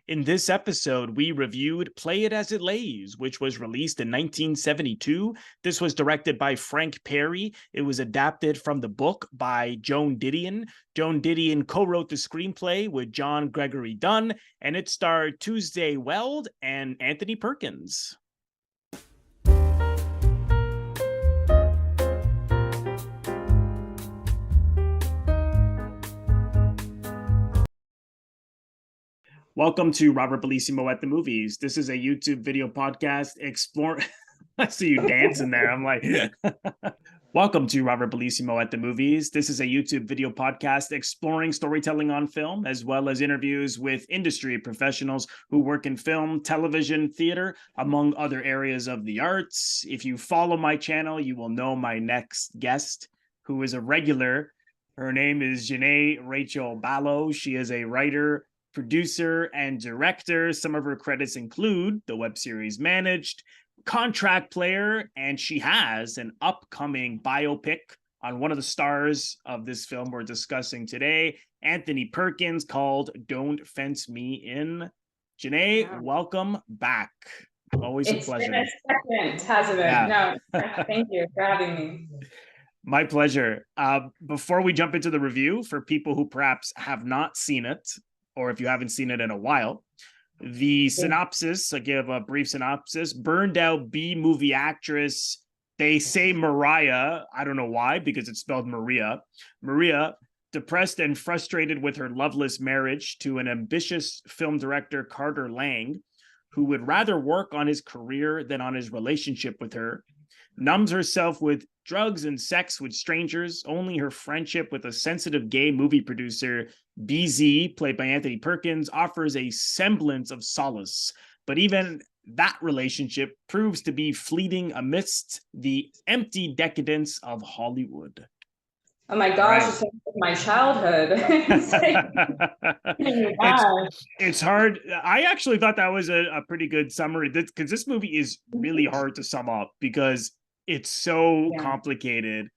In this episode, we reviewed Play It As It Lays, which was released in 1972. This was directed by Frank Perry. It was adapted from the book by Joan Didion. Joan Didion co-wrote the screenplay with John Gregory Dunne, and it starred Tuesday Weld and Anthony Perkins. Welcome to Robert Bellissimo at the Movies. This is a YouTube video podcast exploring. I see you dancing there. I'm like, welcome to Robert Bellissimo at the Movies. This is a YouTube video podcast exploring storytelling on film, as well as interviews with industry professionals who work in film, television, theater, among other areas of the arts. If you follow my channel, you will know my next guest, who is a regular. Her name is Janae Rachel Ballo. She is a writer, producer, and director. Some of her credits include the web series Managed, Contract Player, and she has an upcoming biopic on one of the stars of this film we're discussing today, Anthony Perkins, called Don't Fence Me In. Janae, welcome back. Always a pleasure. It's been a second, hasn't it? Yeah. No, thank you for having me. My pleasure. Before we jump into the review, for people who perhaps have not seen it, or if you haven't seen it in a while, the synopsis, I give a brief synopsis. Burned out B-movie actress, they say Mariah, I don't know why, because it's spelled Maria. Maria, depressed and frustrated with her loveless marriage to an ambitious film director, Carter Lang, who would rather work on his career than on his relationship with her, numbs herself with drugs and sex with strangers. Only her friendship with a sensitive gay movie producer, BZ, played by Anthony Perkins, offers a semblance of solace. But even that relationship proves to be fleeting amidst the empty decadence of Hollywood. Oh my gosh, right. It's like my childhood. It's hard. I actually thought that was a pretty good summary, because this movie is really hard to sum up because it's so complicated,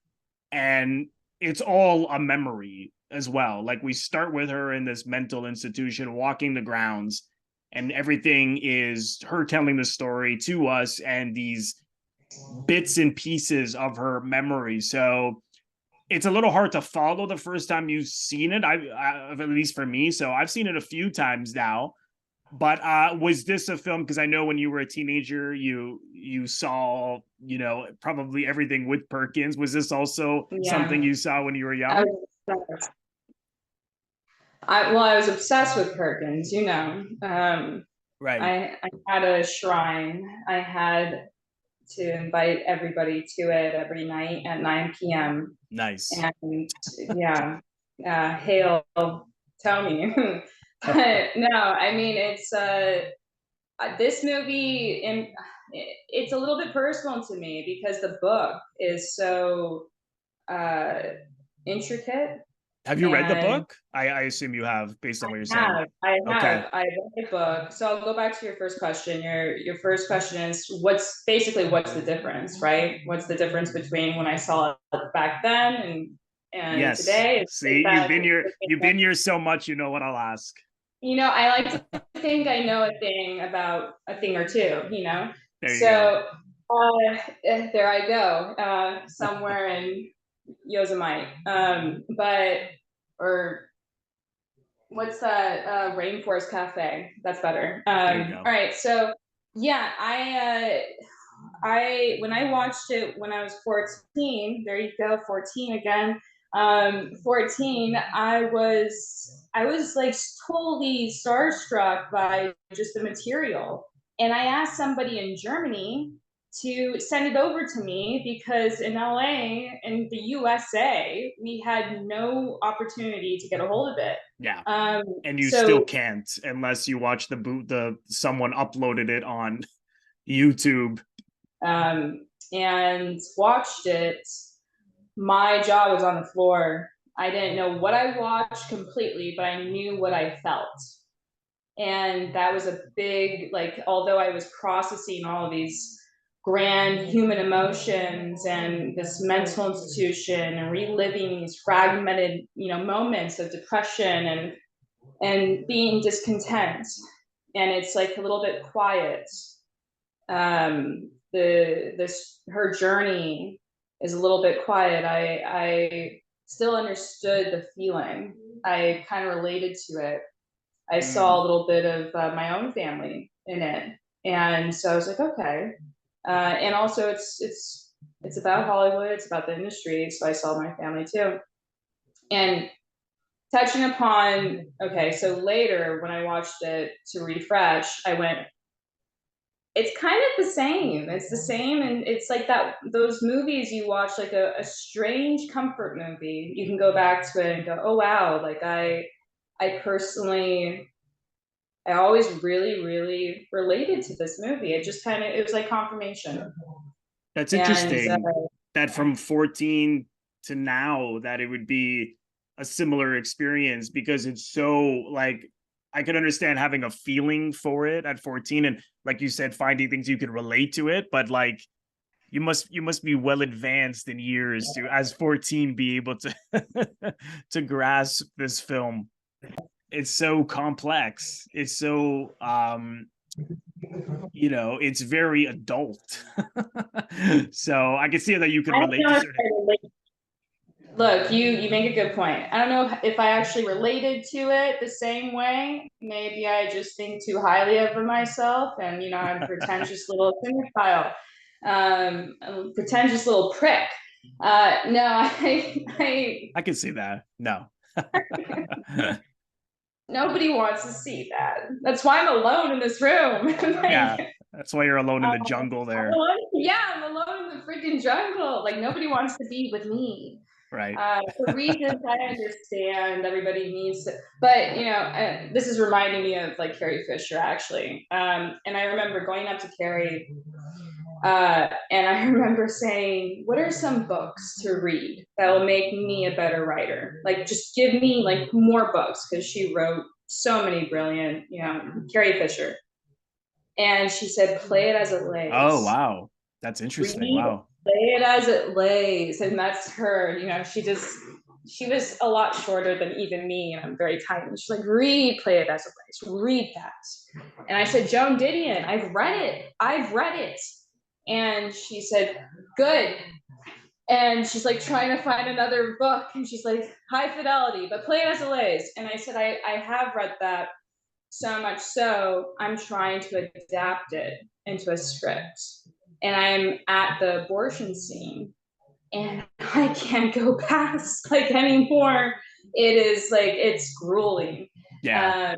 and it's all a memory as well. Like, we start with her in this mental institution, walking the grounds, and everything is her telling the story to us and these bits and pieces of her memory. So it's a little hard to follow the first time you've seen it, at least for me. So I've seen it a few times now. But was this a film, because I know when you were a teenager, you saw, probably everything with Perkins. Was this also something you saw when you were young? I was obsessed with Perkins, Right. I had a shrine. I had to invite everybody to it every night at 9 p.m. Nice. And hail Tony. No, I mean, it's this movie, and it's a little bit personal to me because the book is so intricate. Have you read the book? I assume you have, based on what you're saying. I have. I read the book. So I'll go back to your first question. Your first question is what's the difference, right? What's the difference between when I saw it back then and today? See, you've been here so much, you know what I'll ask. I like to think I know a thing about a thing or two, There you go. There I go, somewhere in Yosemite. Or what's that? Rainforest Cafe. That's better. All right. So yeah, I when I watched it when I was 14, there you go, 14 again. 14, I was like totally starstruck by just the material. And I asked somebody in Germany to send it over to me because in LA, in the USA, we had no opportunity to get a hold of it. Yeah. And you still can't unless you watch someone uploaded it on YouTube. And watched it. My jaw was on the floor. I didn't know what I watched completely, but I knew what I felt. And that was a big, although I was processing all of these grand human emotions and this mental institution and reliving these fragmented, moments of depression and being discontent. and it's like a little bit quiet. Her journey is a little bit quiet. I still understood the feeling. I kind of related to it. I saw a little bit of my own family in it, and so I was like, okay. And also, it's about Hollywood. It's about the industry. So I saw my family too, and touching upon, okay, so later when I watched it to refresh, I went, it's kind of the same. It's the same, and it's like that, those movies you watch, like a strange comfort movie. You can go back to it and go, oh wow, like I personally, I always really, really related to this movie. It just kind of, it was like confirmation. That's And interesting that from 14 to now that it would be a similar experience, because it's so like I could understand having a feeling for it at 14 and like you said finding things you could relate to it, but like you must be well advanced in years to as 14 be able to to grasp this film. It's so complex. It's so it's very adult. So I can see that you could I don't relate to know if certain. I relate. Look, you make a good point. I don't know if I actually related to it the same way. Maybe I just think too highly of myself, and I'm a pretentious little cinephile, a pretentious little prick. No, I can see that. No. nobody wants to see that. That's why I'm alone in this room. Yeah, Like, that's why you're alone in the jungle there. yeah, I'm alone in the freaking jungle. Like nobody wants to be with me. Right. For reasons I understand, everybody needs to, but this is reminding me of like Carrie Fisher actually. And I remember going up to Carrie, and I remember saying, "What are some books to read that will make me a better writer? Like, just give me like more books," because she wrote so many brilliant, Carrie Fisher. And she said, "Play it as it Oh, lays. wow. That's interesting. Read, Wow. play it as it lays." And that's her. She was a lot shorter than even me, and I'm very tiny. She's like, "Read, play it as it lays. Read that." And I said, "Joan Didion, I've read it. I've read it." And she said, "Good." And she's like trying to find another book, and she's like, "High Fidelity, but play it as it lays." And I said, I have read that, so much so I'm trying to adapt it into a script. And I'm at the abortion scene, and I can't go past like anymore. It is like, it's grueling. Yeah. Um,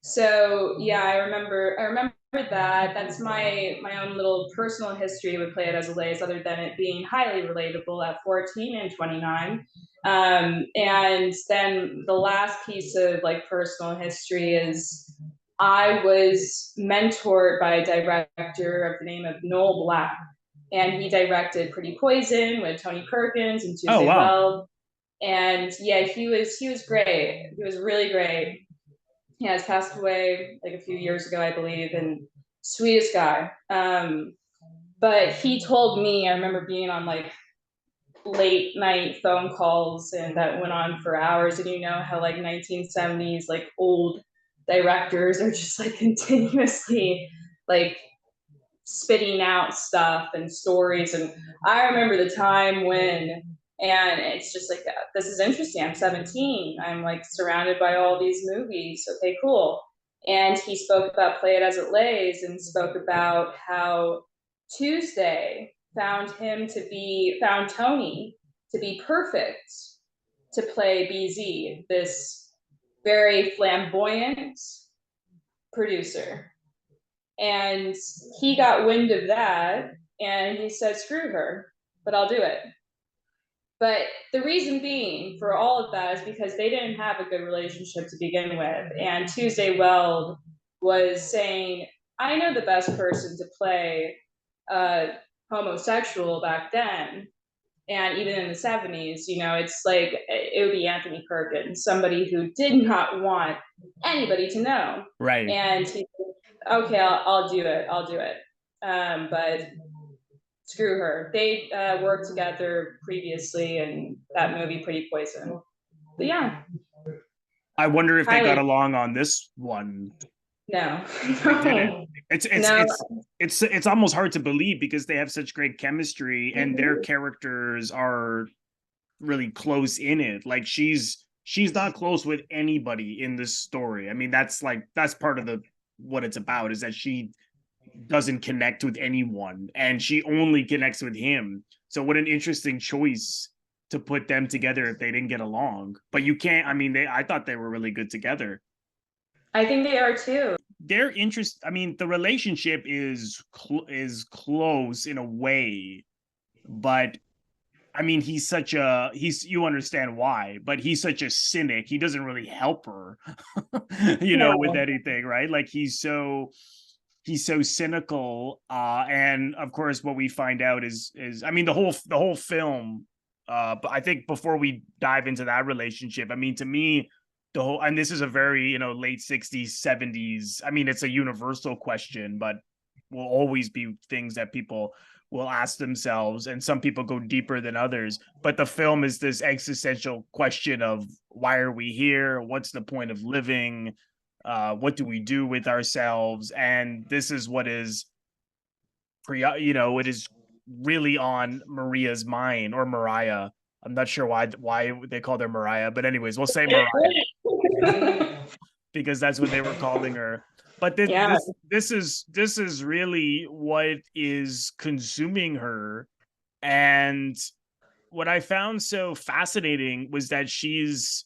so yeah, I remember that. That's my own little personal history with Play It As It Lays, other than it being highly relatable at 14 and 29. And then the last piece of like personal history is I was mentored by a director of the name of Noel Black, and he directed Pretty Poison with Tony Perkins and Oh, Tuesday wow. Weld. And yeah, he was great. He was really great. He has passed away like a few years ago, I believe, and sweetest guy. But he told me, I remember being on like late night phone calls, and that went on for hours. And you know how like 1970s like old directors are just like continuously like spitting out stuff and stories. And I remember the time when, and it's just like, this is interesting. I'm 17. I'm like surrounded by all these movies. Okay, cool. And he spoke about Play It As It Lays, and spoke about how Tuesday found Tony to be perfect to play BZ, this very flamboyant producer. And he got wind of that, and he said, "Screw her, but I'll do it." But the reason being for all of that is because they didn't have a good relationship to begin with. And Tuesday Weld was saying, "I know the best person to play homosexual back then." And even in the 70s, it's like it would be Anthony Perkins, somebody who did not want anybody to know. Right. And he said, "Okay, I'll do it. I'll do it." But screw her. They worked together previously in that movie, Pretty Poison. But yeah, I wonder if they got highly. along on this one. No. They didn't. No. It's it's No. it's it's almost hard to believe because they have such great chemistry and their Mhm. characters are really close in it. Like she's not close with anybody in this story. I mean, that's part of the what it's about is that she doesn't connect with anyone and she only connects with him. So what an interesting choice to put them together if they didn't get along. But you can't, I mean, I thought they were really good together. I think they are too. Their interest, I mean, the relationship is close in a way, but I mean, he's you understand why, but he's such a cynic. He doesn't really help her, with No. anything, right? Like he's so cynical. And of course, what we find out is I mean, the whole film. But I think before we dive into that relationship, I mean, to me, the whole and this is a very late 60s, 70s. I mean, it's a universal question, but will always be things that people will ask themselves, and some people go deeper than others. But the film is this existential question of why are we here? What's the point of living? What do we do with ourselves? And this is what is it is really on Maria's mind, or Mariah. I'm not sure why they called her Mariah, but anyways, we'll say Mariah because that's what they were calling her. But this Yeah. this this is really what is consuming her. And what I found so fascinating was that she's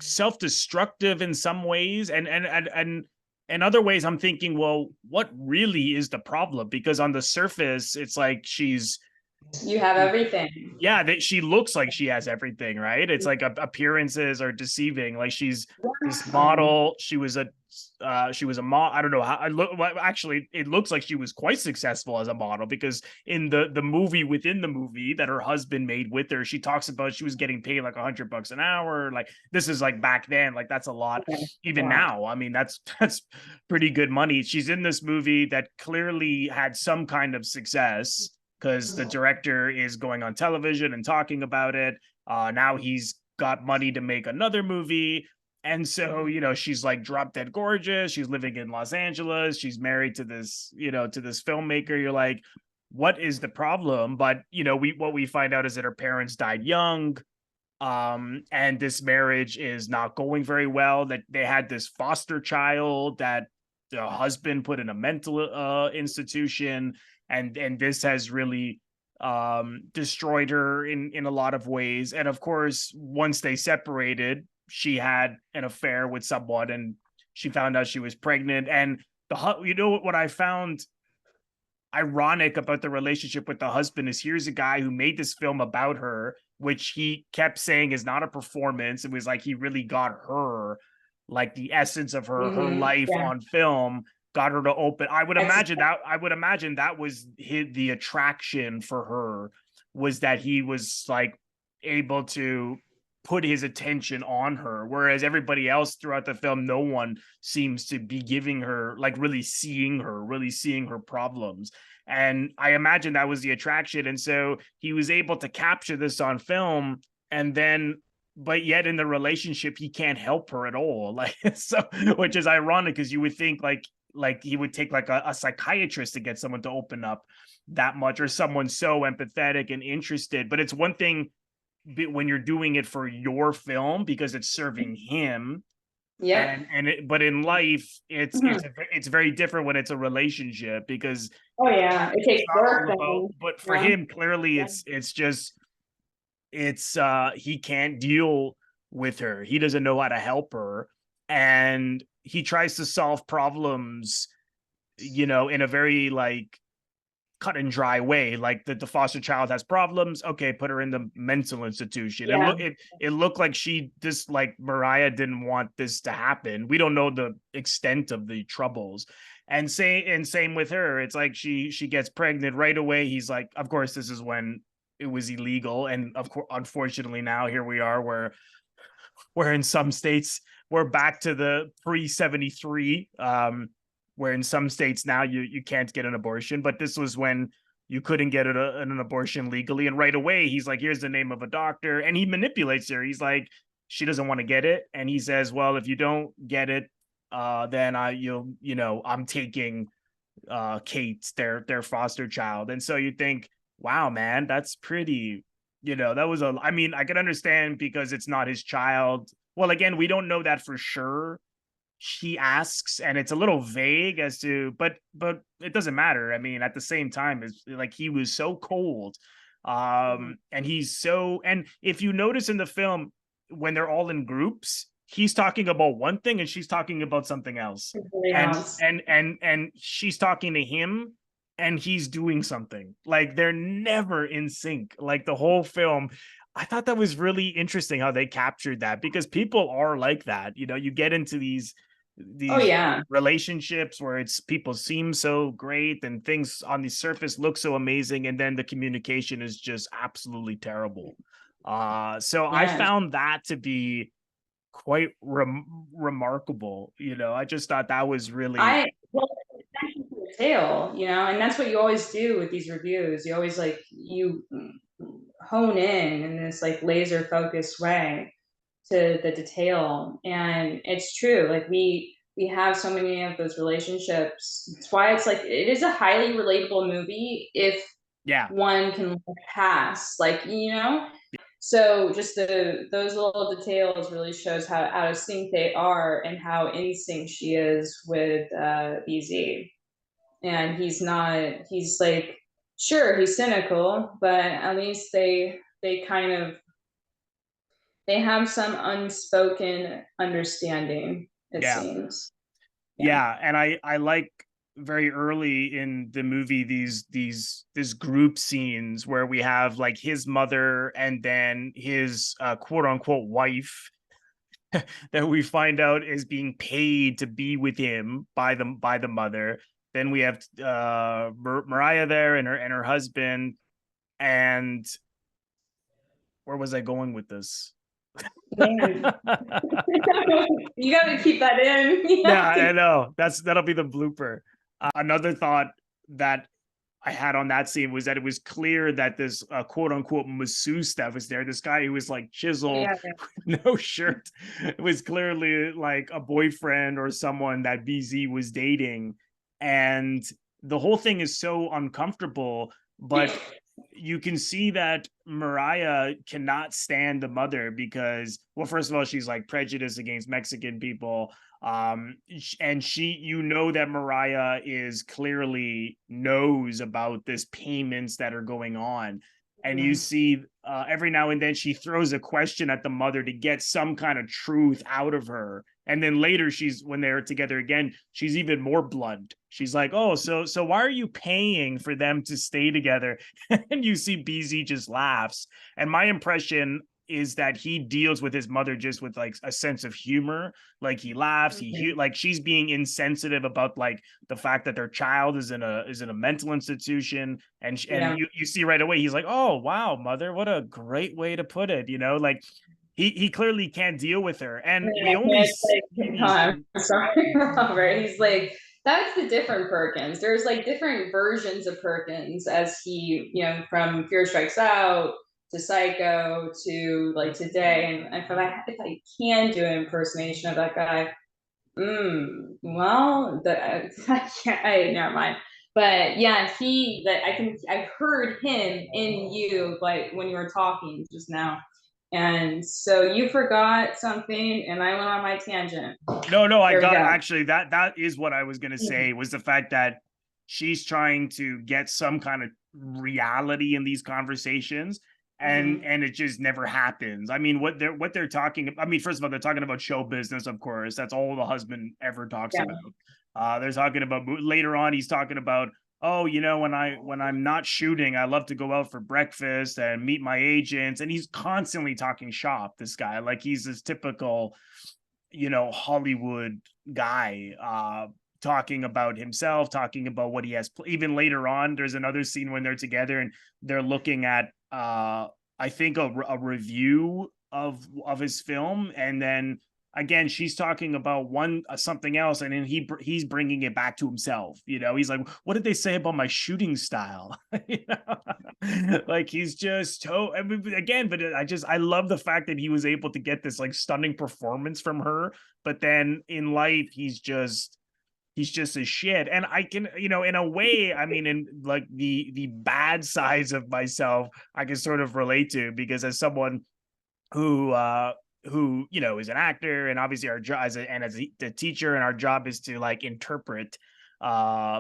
self-destructive in some ways, and in other ways I'm thinking, well, what really is the problem? Because on the surface it's like You have everything. yeah, that she looks like she has everything, right? It's like appearances are deceiving. Like she's this model. She was a model. I don't know how. Well, actually, it looks like she was quite successful as a model because in the movie within the movie that her husband made with her, she talks about she was getting paid like $100 an hour. Like this is like back then. Like that's a lot. Even Wow. now, I mean, that's pretty good money. She's in this movie that clearly had some kind of success because the director is going on television and talking about it. Now he's got money to make another movie. And so, she's like drop dead gorgeous. She's living in Los Angeles. She's married to this filmmaker. You're like, what is the problem? But, what we find out is that her parents died young. And this marriage is not going very well. That they had this foster child that the husband put in a mental institution, and this has really destroyed her in a lot of ways. And of course, once they separated, she had an affair with someone, and she found out she was pregnant. And what I found ironic about the relationship with the husband is here's a guy who made this film about her, which he kept saying is not a performance. It was like he really got her, like the essence of her life Yeah. on film, got her to open. I would imagine that was the attraction for her, was that he was like able to put his attention on her, whereas everybody else throughout the film, no one seems to be giving her, like really seeing her problems. And I imagine that was the attraction. And so he was able to capture this on film, and then but yet in the relationship he can't help her at all. Like so, which is ironic because you would think like he would take like a psychiatrist to get someone to open up that much, or someone so empathetic and interested. But it's one thing when you're doing it for your film because it's serving him. Yep. But in life it's Mhm. it's very different when it's a relationship, because Oh yeah, it it's takes not work all about, then. but for Yeah. him clearly Yeah. it's just he can't deal with her. He doesn't know how to help her, and he tries to solve problems in a very like cut and dry way. Like the foster child has problems, okay, put her in the mental institution. And Yeah. it looked like like Mariah didn't want this to happen. We don't know the extent of the troubles. And same with her. It's like she gets pregnant right away. He's like, of course this is when it was illegal, and of course unfortunately now here we are where in some states we're back to the pre-73, where in some states now you can't get an abortion, but this was when you couldn't get an abortion legally. And right away he's like, here's the name of a doctor, and he manipulates her. He's like, she doesn't want to get it, and he says, well, if you don't get it, then I'm taking Kate's their foster child. And so you think, wow, man, that's pretty, that was I mean, I can understand because it's not his child. Well, again, we don't know that for sure. She asks, and it's a little vague as to, but it doesn't matter. I mean, at the same time, it's like he was so cold. And he's so, and if you notice in the film, when they're all in groups, he's talking about one thing and she's talking about something else. And she's talking to him and he's doing something. Like they're never in sync. Like the whole film. I thought that was really interesting how they captured that, because people are like that. You get into these Oh yeah. relationships where it's people seem so great and things on the surface look so amazing, and then the communication is just absolutely terrible. So I Yeah. found that to be quite remarkable. I just thought that was really Well, attention to detail, and that's what you always do with these reviews. You always like you hone in this like laser focused way to the detail, and it's true. Like we have so many of those relationships. That's why it's like it is a highly relatable movie if yeah one can look past, like, so just those little details really shows how out of sync they are and how in sync she is with BZ. And he's like, sure, he's cynical, but at least they kind of they have some unspoken understanding, it yeah seems. Yeah. yeah and I like very early in the movie these group scenes where we have like his mother and then his quote unquote wife that we find out is being paid to be with him by the mother. Then we have Mariah there and her husband. And where was I going with this? Man, you got to keep that in. Yeah, I know. That'll be the blooper. Another thought that I had on that scene was that it was clear that this quote unquote masseuse that was there, this guy who was like chiseled, Yeah. no shirt, it was clearly like a boyfriend or someone that BZ was dating. And the whole thing is so uncomfortable, but you can see that Mariah cannot stand the mother because, well, first of all, she's like prejudiced against Mexican people. And that Mariah is clearly knows about this payments that are going on. And you see every now and then she throws a question at the mother to get some kind of truth out of her. And then later when they're together again, she's even more blunt. She's like, oh, so why are you paying for them to stay together? And you see BZ just laughs. And my impression is that he deals with his mother just with like a sense of humor. Like he laughs, like she's being insensitive about like the fact that their child is in a mental institution. And you see right away, he's like, oh, wow, mother, what a great way to put it. Like he clearly can't deal with her. And we only see I'm sorry, Robert. He's like, that's the different Perkins. There's like different versions of Perkins as he, from Fear Strikes Out to Psycho to like today. And if I can do an impersonation of that guy, well, I can't. Never mind. But yeah, I heard him in you, like when you were talking just now. And so you forgot something, and I went on my tangent. No, I got actually that is what I was gonna say, was the fact that she's trying to get some kind of reality in these conversations, and it just never happens. I mean, what they're talking. I mean, first of all, they're talking about show business, of course. That's all the husband ever talks about. They're talking about later on. He's talking about, oh, when I'm not shooting, I love to go out for breakfast and meet my agents. And he's constantly talking shop. This guy, like he's this typical, Hollywood guy. Talking about himself, talking about what he has. Even later on, there's another scene when they're together and they're looking at I think a review of his film, and then again, she's talking about one something else, and then he's bringing it back to himself. He's like, "What did they say about my shooting style?" Like he's just I mean, again, but I love the fact that he was able to get this like stunning performance from her, but then in life he's just a shit. And I can, in a way, I mean, in like the bad sides of myself, I can sort of relate to, because as someone who is an actor, and obviously our job as the teacher, and our job is to like interpret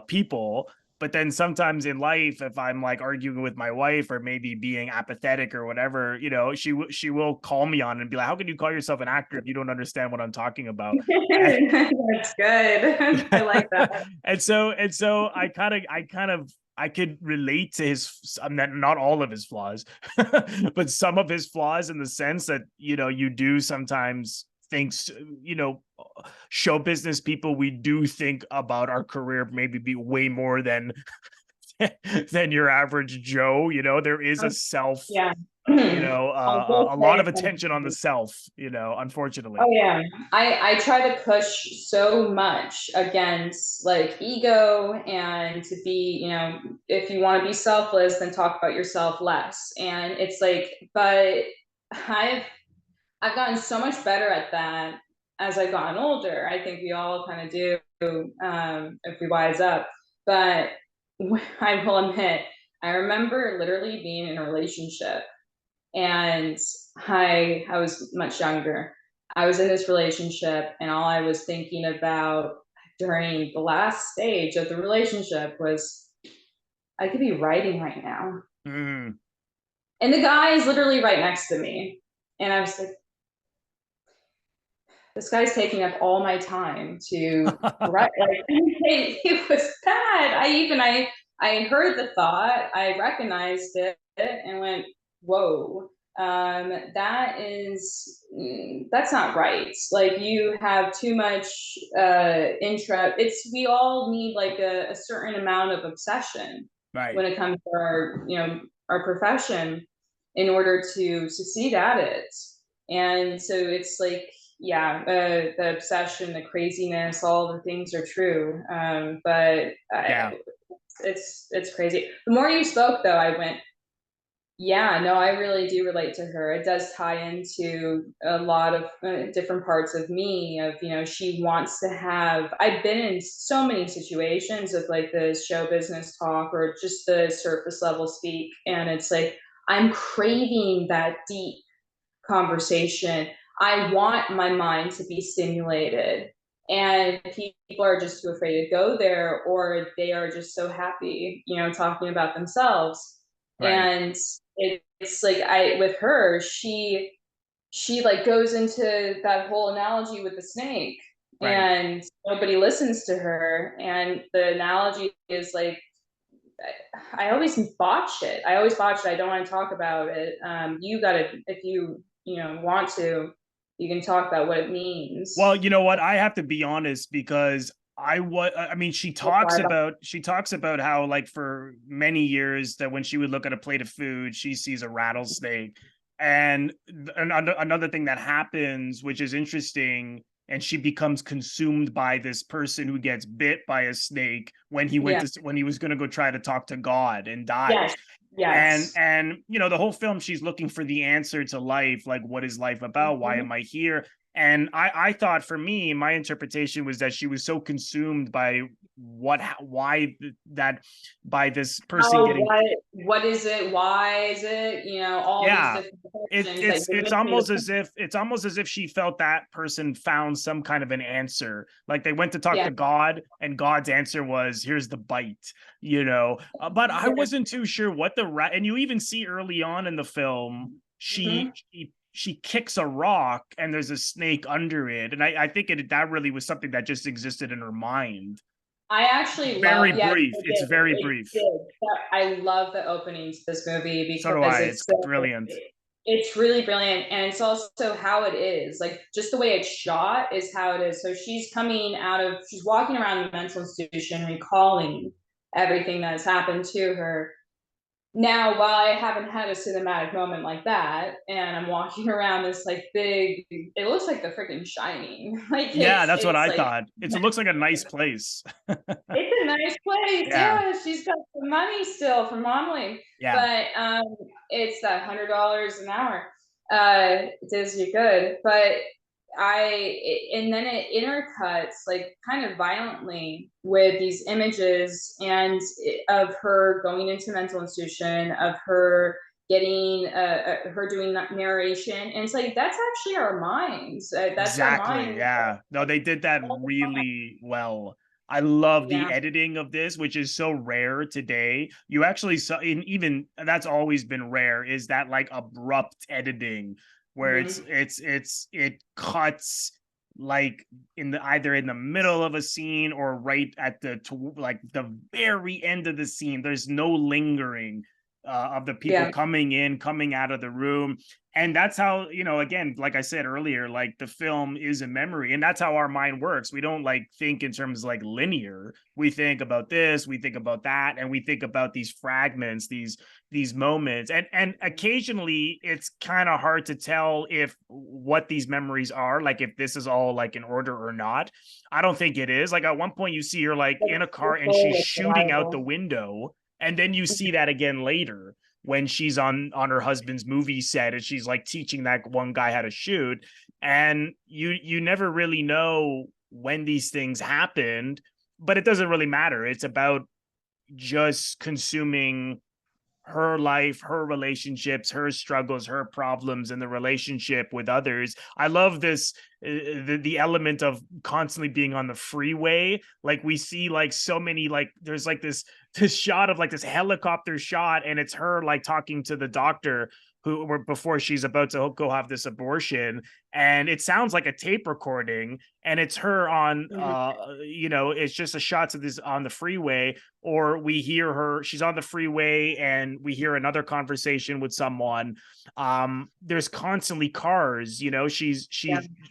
people. But then sometimes in life, if I'm like arguing with my wife, or maybe being apathetic or whatever, she will call me on and be like, "How can you call yourself an actor if you don't understand what I'm talking about?" That's good. I like that. And so I could relate to his, not all of his flaws, but some of his flaws, in the sense that, you do sometimes thinks, show business people, we do think about our career maybe be way more than than your average Joe. There is a self, Yeah. I'll a both lot say of attention on the self, unfortunately. oh yeah. I try to push so much against like ego, and to be, if you want to be selfless, then talk about yourself less. And it's like, but I've I've gotten so much better at that as I've gotten older. I think we all kind of do, if we wise up. But I will admit, I remember literally being in a relationship, and I was much younger. I was in this relationship, and all I was thinking about during the last stage of the relationship was, I could be writing right now. Mm. And the guy is literally right next to me. And I was like, this guy's taking up all my time to write. Like, it was bad. I heard the thought, I recognized it, and went, whoa. That's not right. Like, you have too much interest. We all need like a certain amount of obsession Right. when it comes to our profession, in order to succeed at it. And so it's like, yeah, the obsession, the craziness, all the things are true. But Yeah. it's crazy. The more you spoke, though, I went, yeah, no, I really do relate to her. It does tie into a lot of different parts of me. Of, she wants to have. I've been in so many situations of like the show business talk, or just the surface level speak, and it's like I'm craving that deep conversation. I want my mind to be stimulated. And people are just too afraid to go there, or they are just so happy, talking about themselves. Right. And it's like, with her, she like goes into that whole analogy with the snake, Right. and nobody listens to her. And the analogy is like, I always botch it. I don't want to talk about it. You got to, if you want to, you can talk about what it Well, means. you know what? I have to be honest, because I mean, she talks about how, like, for many years, that when she would look at a plate of food, she sees a rattlesnake. And another thing that happens, which is interesting, and she becomes consumed by this person who gets bit by a snake when Yeah. he was going to go try to talk to God, and Yes. dies. and Yes. and the whole film, she's looking for the answer to life, like, what is life about, why Mhm. am I here? And I thought, for me, my interpretation was that she was so consumed by why that by this person How, getting. what is it? Why is it? All these Yeah, different questions that it's you're it's missing. almost as if she felt that person found some kind of an answer. Like, they went to talk Yeah. to God, and God's answer was, here's the bite. But I Yeah. wasn't too sure what and you even see early on in the film, Mhm. she kicks a rock, and there's a snake under it, and I think that really was something that just existed in her mind. I actually Very love, yeah, brief. it It's did. very It brief. did. I love the opening to this movie So do because I. It's brilliant. it's really brilliant, and it's also how it is. Like, just the way it's shot is how it is. So she's walking around the mental institution, recalling everything that has happened to her, Now, while I haven't had a cinematic moment like that, and I'm walking around this like big, it looks like the freaking Shining. Like Yeah, that's what it's I like thought. It looks like a nice place. it's a nice place. Yeah, Yeah, she's got some money still from modeling, yeah, but it's that $100 an hour. It does you good, but and then it intercuts like kind of violently with these images of her going into mental institution, of her getting her doing that narration, and it's like that's actually our minds. That's our exactly. minds. Yeah. No, they did that really well. I love the Yeah. editing of this, which is so rare today. You actually saw in even that's always been rare, is that like abrupt editing where Mm-hmm. it cuts like in the either in the middle of a scene or right at like the very end of the scene. There's no lingering of the people Yeah. coming in, coming out of the room. And that's how, again, like I said earlier, like the film is a memory, and that's how our mind works. We don't like think in terms like linear. We think about this, we think about that, and we think about these fragments, these moments. And occasionally it's kind of hard to tell if what these memories are, like if this is all like in order or not. I don't think it is. Like at one point you see her like Like in a car and she's social shooting out the survival. window, and then you see that again later when she's on her husband's movie set and she's like teaching that one guy how to shoot. And you never really know when these things happened, but it doesn't really matter. It's about just consuming her life, her relationships, her struggles, her problems, and the relationship with others. I love this the element of constantly being on the freeway. Like we see like so many like there's like this shot of like this helicopter shot, and it's her like talking to the doctor before she's about to go have this abortion, and it sounds like a tape recording, and it's her on Mhm. it's just a shot of this on the freeway, or we hear her, she's on the freeway and we hear another conversation with someone. There's constantly cars, Yeah. she's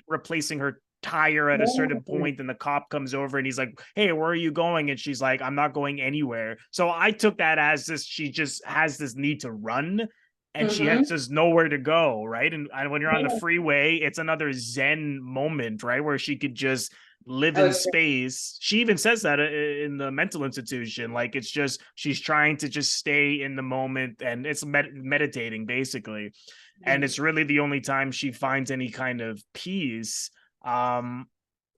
replacing her tire at a certain point, and the cop comes over and he's like, hey, where are you going? And she's like, I'm not going anywhere. So I took that as this, she just has this need to run, and she has Mm-hmm. just nowhere to go, right? And when you're on the freeway, it's another zen moment, right, where she could just live I in was space. She even says that in the mental institution, like it's just she's trying to just stay in the moment, and it's meditating basically. And Mhm. it's really the only time she finds any kind of peace. um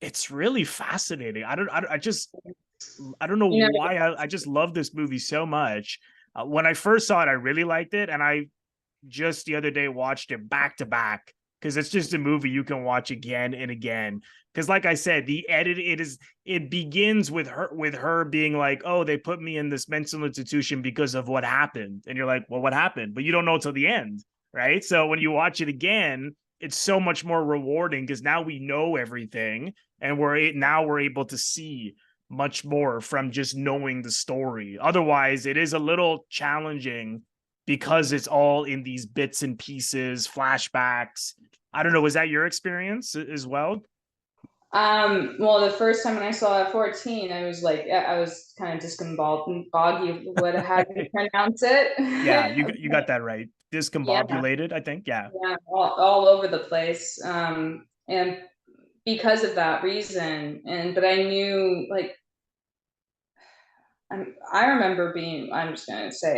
it's really fascinating. I don't know You know, why I just love this movie so much. When I first saw it, I really liked it, and I just the other day watched it back to back because it's just a movie you can watch again and again. Because, like I said, the edit it begins with her being like, "Oh, they put me in this mental institution because of what happened," and you're like, "Well, what happened?" But you don't know till the end, right? So when you watch it again, it's so much more rewarding because now we know everything, and now we're able to see much more from just knowing the story. Otherwise, it is a little challenging because it's all in these bits and pieces, flashbacks. I don't know. Was that your experience as well? well, the first time when I saw it at 14, I was like, I was kind of boggy with how to pronounce Yeah, it. you got that right. Yeah, Discombobulated, I think. Yeah, yeah, all over the place. And because of that reason, but I knew like I remember being, I'm just going to say,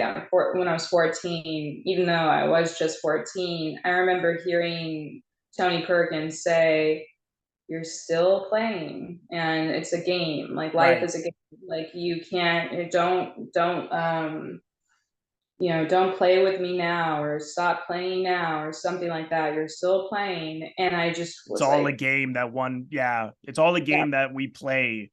when I was 14, even though I was just 14, I remember hearing Tony Perkins say, you're still playing and it's a game. Like life right. is a game. Like you can't, don't play with me now or stop playing now or something like that. You're still playing. And I just It's was all a like, game that one. Yeah, it's all a yeah, game that we play,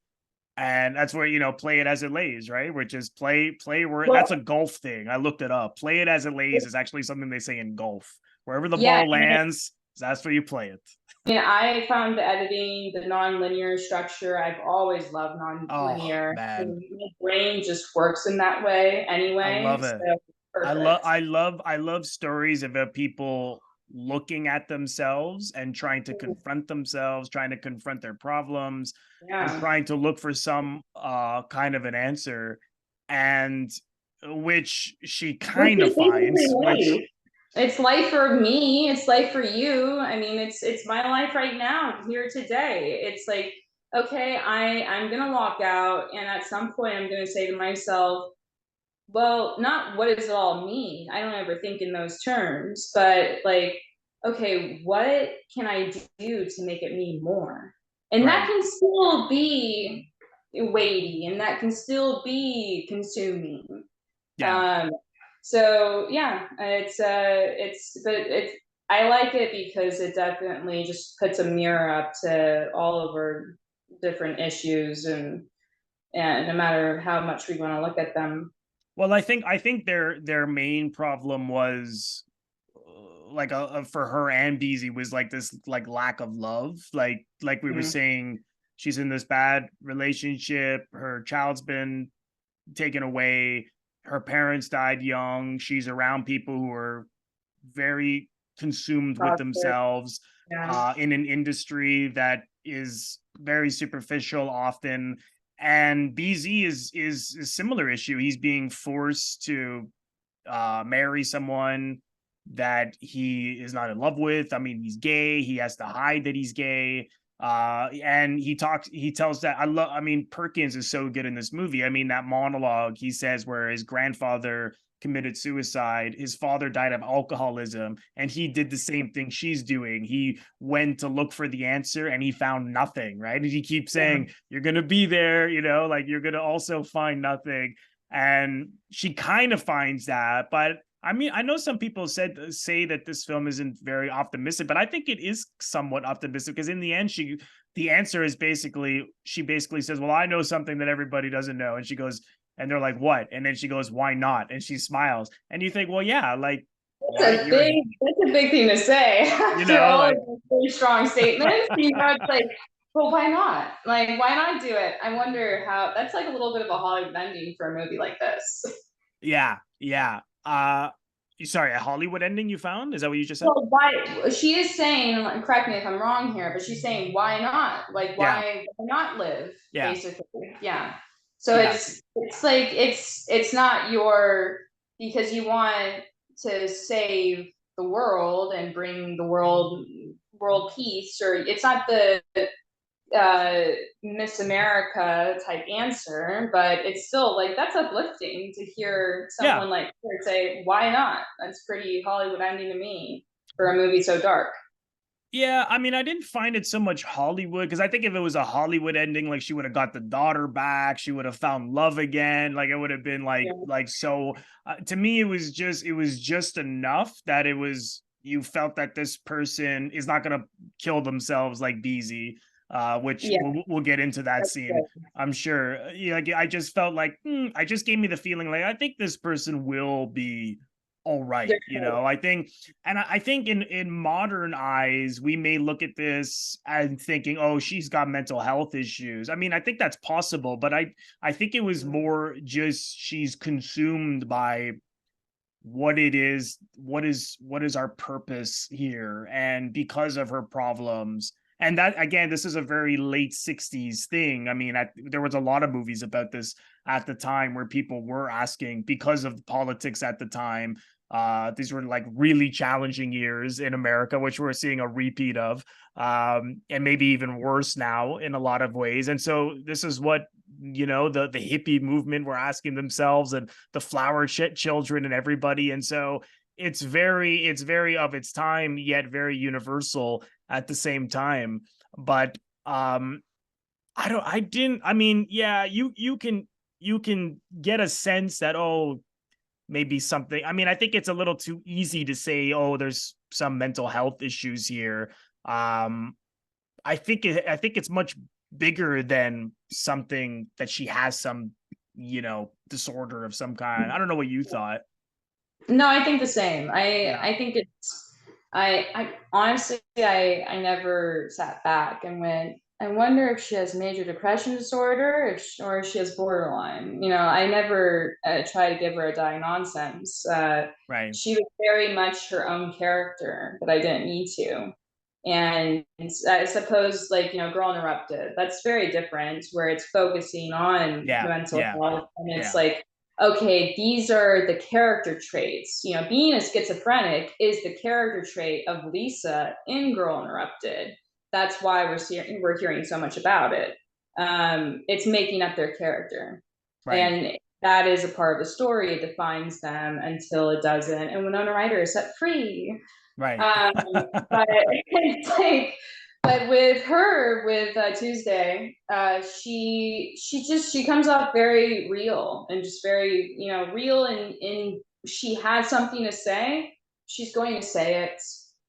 and that's where play it as it lays, right? Which is play where well, that's a golf thing. I looked it up. Play it as it lays is actually something they say in golf. Wherever the yeah. ball lands, that's where you play it. Yeah, I found the editing, the non-linear structure. I've always loved Oh non-linear. man, My brain just works in that way I anyway. love it. So perfect. I love stories about people looking at themselves and trying to confront themselves, trying to confront their problems, and Yeah. trying to look for some kind of an answer. And which she Which kind of is basically finds, which life. It's life for me. It's life for you. I mean, it's my life right now, here today. It's like, okay, I'm gonna walk out, and at some point, I'm gonna say to myself, well, not what does it all mean? I don't ever think in those terms, but like, okay, what can I do to make it mean more? And that right. can still be weighty, and that can still be consuming. Yeah. Um, so yeah, but it's, I like it because it definitely just puts a mirror up to all of our different issues, and no matter how much we want to look at them. Well, I think their main problem was like for her and Beezy was like this like lack of love. Like we were Mhm. saying, she's in this bad relationship. Her child's been taken away. Her parents died young. She's around people who are very consumed with Toxic. themselves Yeah. in an industry that is very superficial often. And BZ is a similar issue. He's being forced to marry someone that he is not in love with. I mean, he's gay. He has to hide that he's gay. And he tells that I mean, Perkins is so good in this movie. I mean, that monologue he says where his grandfather committed suicide, his father died of alcoholism, and he did the same thing she's doing. He went to look for the answer and he found nothing, right? And he keeps Yeah. saying, you're gonna be there, like you're gonna also find nothing. And she kind of finds that, but I mean, I know some people say that this film isn't very optimistic, but I think it is somewhat optimistic because in the end, the answer is basically she basically says, "Well, I know something that everybody doesn't know," and she goes, and they're like, "What?" And then she goes, "Why not?" And she smiles, and you think, "Well, yeah, like why you're That's a big thing to say after all of like those very strong statements. It's like, well, why not? Like, why not do it? I wonder how that's like a little bit of a Hollywood ending for a movie like this. yeah, yeah." Sorry, a Hollywood ending you found? Is that what you just said? Well, why she is saying, correct me if I'm wrong here, but she's saying, why not? Like, Yeah, why not live? yeah, Basically, yeah. So yeah. it's like it's not your because you want to save the world and bring the world peace, or it's not the uh, Miss America type answer, but it's still like that's uplifting to hear Yeah, someone like her say, "Why not?" That's pretty Hollywood ending to me for a movie so dark. yeah, I mean, I didn't find it so much Hollywood because I think if it was a Hollywood ending, like she would have got the daughter back, she would have found love again. Like it would have been Yeah, like so. To me, it was just enough that it was you felt that this person is not gonna kill themselves like Beezy, which yeah, we'll get into that that's scene, good. I'm sure. Yeah, like I just felt like I just gave me the feeling like I think this person will be all right. I think and I think in modern eyes, we may look at this and thinking, "Oh, she's got mental health issues." I mean, I think that's possible, but I think it was more just she's consumed by what is our purpose here, and because of her problems. And that again, this is a very late 60s thing. I mean, there was a lot of movies about this at the time where people were asking because of politics at the time. These were like really challenging years in America, which we're seeing a repeat of, and maybe even worse now in a lot of ways. And so this is what the hippie movement were asking themselves, and the flower children and everybody. And so it's very of its time, yet very universal at the same time. But I mean, yeah, you can get a sense that, oh, maybe something. I mean, I think it's a little too easy to say, oh, there's some mental health issues here. um I think it's much bigger than something that she has some, disorder of some kind. I don't know what you thought. No, I think the same. Yeah. I think it's I honestly I never sat back and went, I wonder if she has major depression disorder, or if she has borderline. I never try to give her a diagnosis. Right. She was very much her own character that I didn't need to. And I suppose, like, Girl Interrupted, that's very different, where it's focusing on Yeah. mental Yeah. health, and it's Yeah. like, okay, these are the character traits. You know, being a schizophrenic is the character trait of Lisa in Girl Interrupted. That's why we're hearing so much about it. It's making up their character, Right. and that is a part of the story. It defines them until it doesn't, and Winona Ryder is set free. Right. Um, but it's like, but with her, with Tuesday, she comes off very real and just very, you know, real, and in she has something to say, she's going to say it.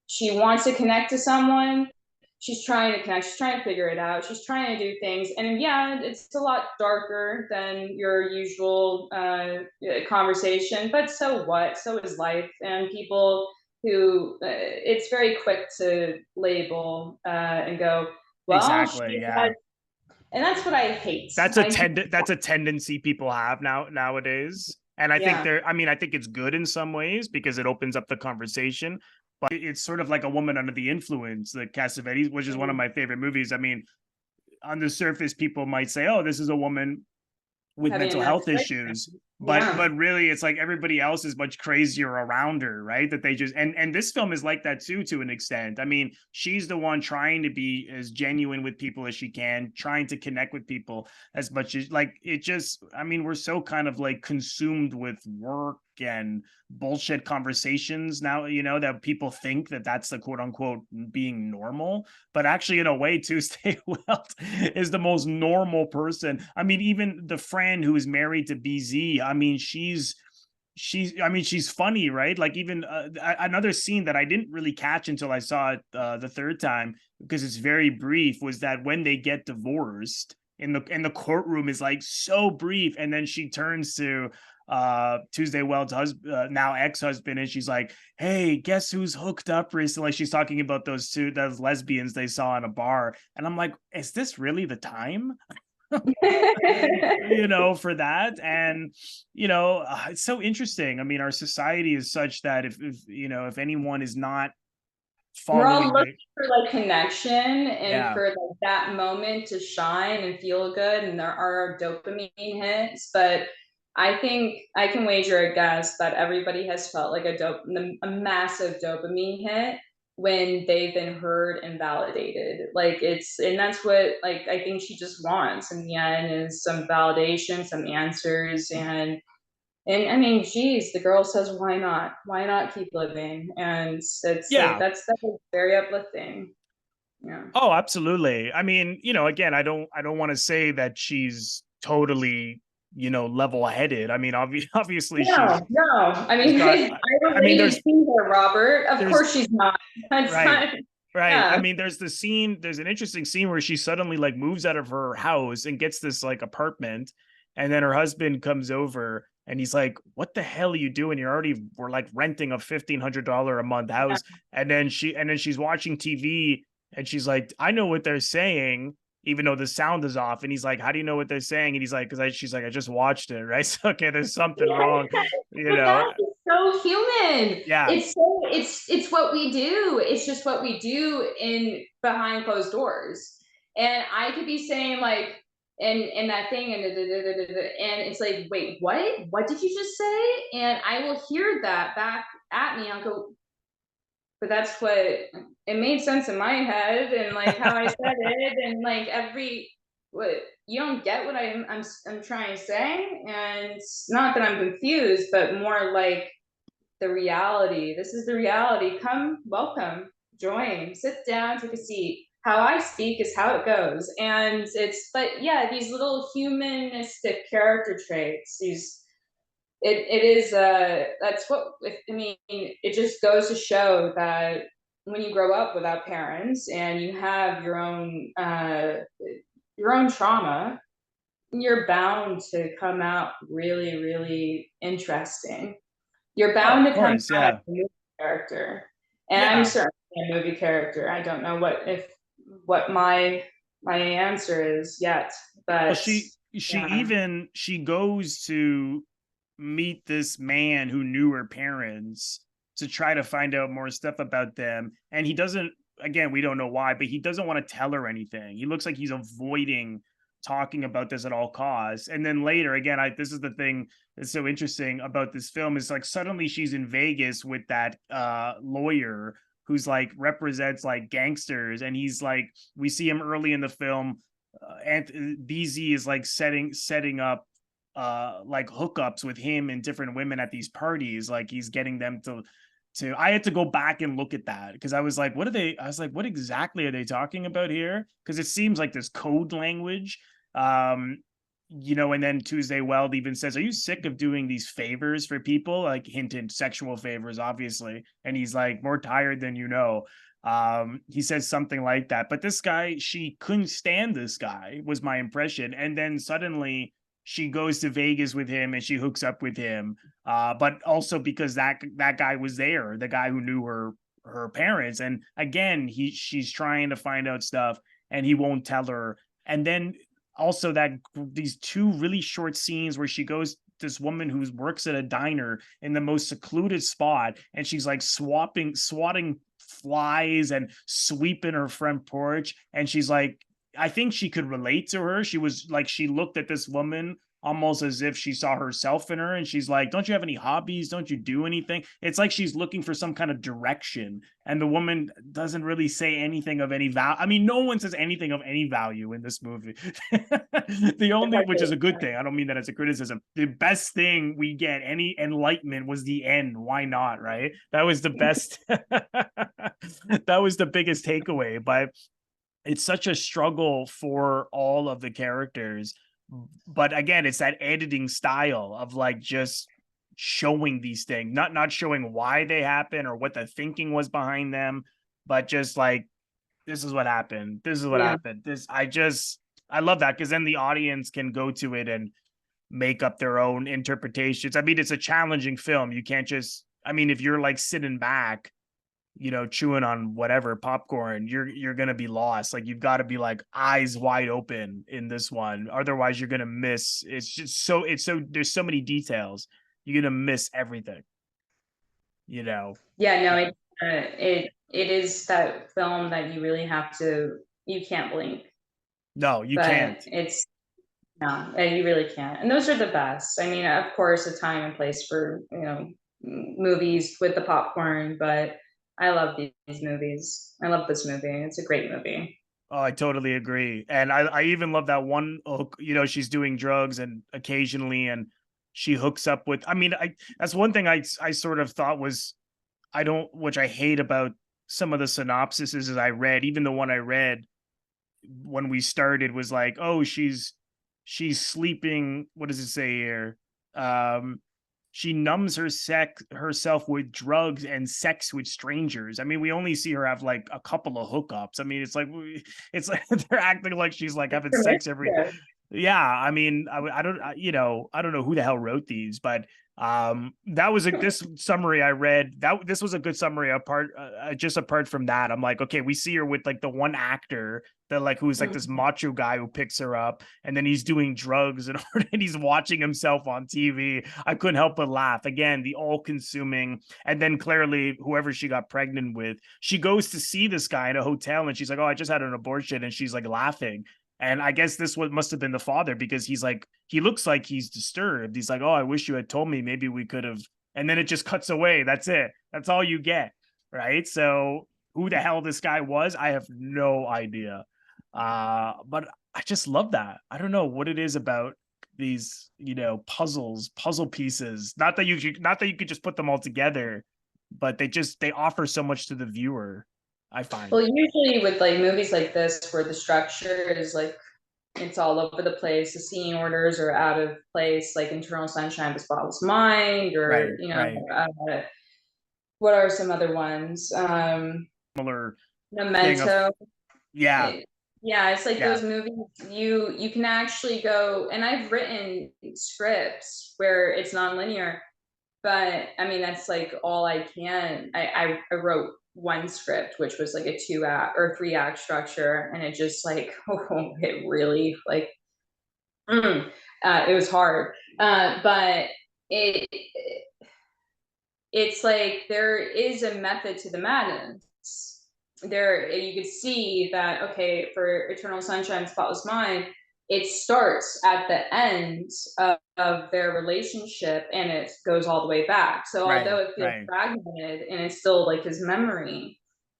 She wants to connect to someone. She's trying to connect. She's trying to figure it out. She's trying to do things, and yeah, it's a lot darker than your usual conversation. But so what? So is life, and people who it's very quick to label and go, well, Exactly. she Yeah. has, and that's what I hate. That's a tendency people have nowadays. And I think Yeah, I think it's good in some ways because it opens up the conversation, but it's sort of like A Woman Under the Influence, the Cassavetes, which is one of my favorite movies. I mean, on the surface, people might say, "Oh, this is a woman with having a mental nervous health breakdown. issues," Yeah. but really it's like everybody else is much crazier around her, right? That they just and this film is like that too, to an extent. I mean, she's the one trying to be as genuine with people as she can, trying to connect with people as much as, like, it just, I mean, we're so kind of like consumed with work and bullshit conversations now, you know, that people think that that's the quote unquote being normal, but actually in a way Tuesday Weld is the most normal person. I mean, even the friend who is married to BZ, I mean, I mean, she's funny, right? Like, even another scene that I didn't really catch until I saw it the third time, because it's very brief, was that when they get divorced in the courtroom is like so brief, and then she turns to Tuesday Weld's husband, now ex-husband, and she's like, "Hey, guess who's hooked up recently?" She's talking about those lesbians they saw in a bar, and I'm like, is this really the time? You know, for that? And you know, it's so interesting. I mean, our society is such that if you know, if anyone is not We're all following looking the, for like connection and yeah, for like that moment to shine and feel good, and there are dopamine hits. But I think I can wager a guess that everybody has felt like a massive dopamine hit when they've been heard and validated. Like it's, and that's what like I think she just wants in the end, is some validation, some answers, and I mean, geez, the girl says, "Why not? Why not keep living?" And it's like yeah. that's very uplifting. Yeah. Oh, absolutely. I mean, you know, again, I don't want to say that she's totally, you know, level-headed. I mean, obviously No, no. I she's mean, got, I don't I know mean, you see her, Robert. Of there's course she's not. That's right. not. Right. I Yeah. mean, there's an interesting scene where she suddenly like moves out of her house and gets this like apartment, and then her husband comes over and he's like, "What the hell are you doing? We're like renting a $1,500 a month house." And then she's watching TV and she's like, "I know what they're saying, even though the sound is off." And he's like, "How do you know what they're saying?" And he's like, she's like, "I just watched it." Right. So, okay, there's something wrong, you But know. that is so human. Yeah. It's what we do. It's just what we do in behind closed doors. And I could be saying like and that thing and it's like, wait, what? What did you just say? And I will hear that back at me. I'll go, but that's what it made sense in my head and like how I said it and like every what you don't get what I'm trying to say, and it's not that I'm confused but more like the reality. This is the reality. Come, welcome, join, sit down, take a seat. How I speak is how it goes, and it's but yeah, these little humanistic character traits, these it is that's what I mean, it just goes to show that when you grow up without parents and you have your own trauma, you're bound to come out really really interesting. You're Oh, bound of to come course. out as Yeah. a movie character, and I'm Yeah. certainly a movie character. I don't know what my answer is yet, Well, but she yeah. even she goes to meet this man who knew her parents to try to find out more stuff about them, and he doesn't, again, we don't know why, but he doesn't want to tell her anything. He looks like he's avoiding talking about this at all costs. And then later, again, this is the thing that's so interesting about this film is like suddenly she's in Vegas with that lawyer who's like represents like gangsters, and he's like, we see him early in the film. And BZ is like setting up like hookups with him and different women at these parties. Like he's getting them to I had to go back and look at that because I was like, what are they? I was like, what exactly are they talking about here? Because it seems like this code language. Um, and then Tuesday Weld even says, are you sick of doing these favors for people? Like hinted sexual favors, obviously. And he's like, more tired than you know. He says something like that. But this guy, she couldn't stand this guy, was my impression. And then suddenly she goes to Vegas with him and she hooks up with him. But also because that guy was there, the guy who knew her parents. And again, she's trying to find out stuff and he won't tell her. And then also that these two really short scenes where she goes, this woman who works at a diner in the most secluded spot, and she's like swatting flies and sweeping her front porch, and she's like, I think she could relate to her. She was like, she looked at this woman almost as if she saw herself in her, and she's like, don't you have any hobbies? Don't you do anything? It's like she's looking for some kind of direction, and the woman doesn't really say anything of any value. I mean, no one says anything of any value in this movie. The only, which is a good thing, I don't mean that as a criticism, the best thing we get any enlightenment was the end. Why not, right? That was the best. That was the biggest takeaway. But it's such a struggle for all of the characters. But again, it's that editing style of like just showing these things, not showing why they happen or what the thinking was behind them, but just like, this is what happened. This is what Yeah. happened. I love that because then the audience can go to it and make up their own interpretations. I mean, it's a challenging film. You can't just, I mean, if you're like sitting back, chewing on whatever popcorn, you're gonna be lost. Like you've got to be like eyes wide open in this one. Otherwise, you're gonna miss. It's so there's so many details. You're gonna miss everything. Yeah, no, it is that film that you really have to, you can't blink, No, you but can't. it's, no, you really can't. And those are the best. I mean, of course, a time and place for, movies with the popcorn, but I love these movies. I love this movie. It's a great movie. Oh, I totally agree. And I even love that one hook, she's doing drugs and occasionally, and she hooks up with, I mean, that's one thing I sort of thought was, which I hate about some of the synopsises as I read, even the one I read when we started was like, oh, she's sleeping. What does it say here? Um, she numbs herself with drugs and sex with strangers. I mean, we only see her have like a couple of hookups. I mean, it's like they're acting like she's like having sex every. Yeah, I mean, I don't, I don't know who the hell wrote these, but that was this summary I read. That this was a good summary. Just apart from that, I'm like, okay, we see her with like the one actor that like who's like this macho guy who picks her up, and then he's doing drugs and he's watching himself on TV. I couldn't help but laugh. Again, the all-consuming, and then clearly whoever she got pregnant with, she goes to see this guy in a hotel, and she's like, oh, I just had an abortion, and she's like laughing. And I guess this must have been the father because he's like, he looks like he's disturbed. He's like, oh, I wish you had told me. Maybe we could have. And then it just cuts away. That's it. That's all you get. Right. So who the hell this guy was, I have no idea. But I just love that. I don't know what it is about these, puzzle pieces. Not that you could just put them all together, but they offer so much to the viewer, I find. Well, usually with like movies like this, where the structure is like it's all over the place, the scene orders are out of place, like Internal Sunshine of the Spotless Mind, or Right. Right. what are some other ones? Similar thing of, Memento. yeah. Yeah, it's like Yeah. those movies you can actually go, and I've written scripts where it's nonlinear, but I mean that's like all I can. I wrote one script which was like a 2 act or 3 act structure, and it just like it really like it was hard, but it it's like there is a method to the madness. There you could see that, okay, for Eternal Sunshine, Spotless Mind, it starts at the end of their relationship and it goes all the way back. So although Right, it feels right. fragmented and it's still like his memory,